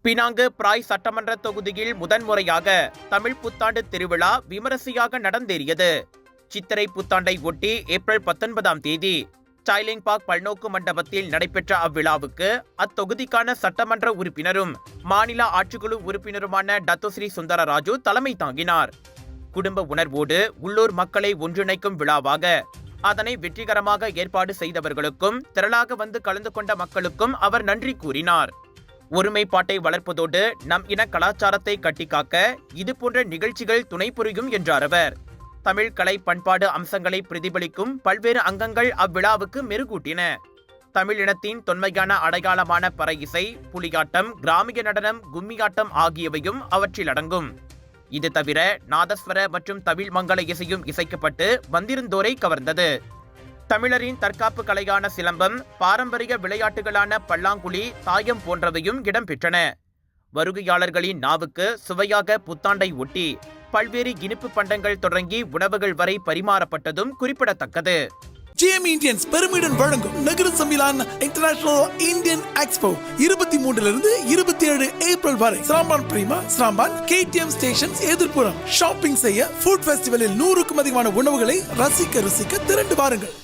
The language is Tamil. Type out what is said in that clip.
பினாங்கு பிராய் சட்டமன்ற தொகுதியில் முதன்முறையாக தமிழ் புத்தாண்டு திருவிழா விமரிசையாக நடந்தேறியது. சித்திரை புத்தாண்டை ஒட்டி ஏப்ரல் 19ஆம் தேதி சாய்லிங் பார்க் பல்நோக்கு மண்டபத்தில் நடைபெற்ற அவ்விழாவுக்கு அத்தொகுதிக்கான சட்டமன்ற உறுப்பினரும் மாநில ஆட்சிக்குழு உறுப்பினருமான டத்தோஸ்ரீ சுந்தரராஜு தலைமை தாங்கினார். குடும்ப உணர்வோடு உள்ளூர் மக்களை ஒன்றிணைக்கும் விழாவாக அதனை வெற்றிகரமாக ஏற்பாடு செய்தவர்களுக்கும் திரளாக வந்து கலந்து கொண்ட மக்களுக்கும் அவர் நன்றி கூறினார். ஒருமைப்பாட்டை வளர்ப்பதோடு நம் இன கலாச்சாரத்தை கட்டிக்காக்க இதுபோன்ற நிகழ்ச்சிகள் துணை புரியும் என்றார் அவர். தமிழ் கலை பண்பாடு அம்சங்களை பிரதிபலிக்கும் பல்வேறு அங்கங்கள் அவ்விழாவுக்கு மெருகூட்டின. தமிழ் இனத்தின் தொன்மையான அடையாளமான பறை இசை, புலியாட்டம், கிராமிய நடனம், கும்மியாட்டம் ஆகியவையும் அவற்றில் அடங்கும். இது தவிர நாதஸ்வர மற்றும் தவில் மங்கள இசையும் இசைக்கப்பட்டு வந்திருந்தோரை கவர்ந்தது. தமிழரின் தற்காப்பு கலையான சிலம்பம், பாரம்பரிய விளையாட்டுகளான பல்லாங்குழி, தாயம் போன்றவையும் இடம்பெற்றன. வருகையாளர்களின் நாவுக்கு சுவையாக புத்தாண்டை ஒட்டி பல்வேறு இனிப்பு பண்டங்கள் தொடங்கி உணவுகள் வரை பரிமாறப்பட்டதும் குறிப்பிடத்தக்கது. ஜிஎம் இந்தியன்ஸ் பெருமையுடன் வழங்கும் நகர சம்மிலான் இன்டர்நேஷனல் இந்தியன் எக்ஸ்போ 23 27 ஏப்ரல் வரை Seremban Prima, Seremban KTM stations எதிர்ப்புறம் ஷாப்பிங் செய்ய ஃபுட் ஃபெஸ்டிவலில் 100க்கும் அதிகமான உணவுகளை ரசிக்க திரண்டு வாருங்கள்.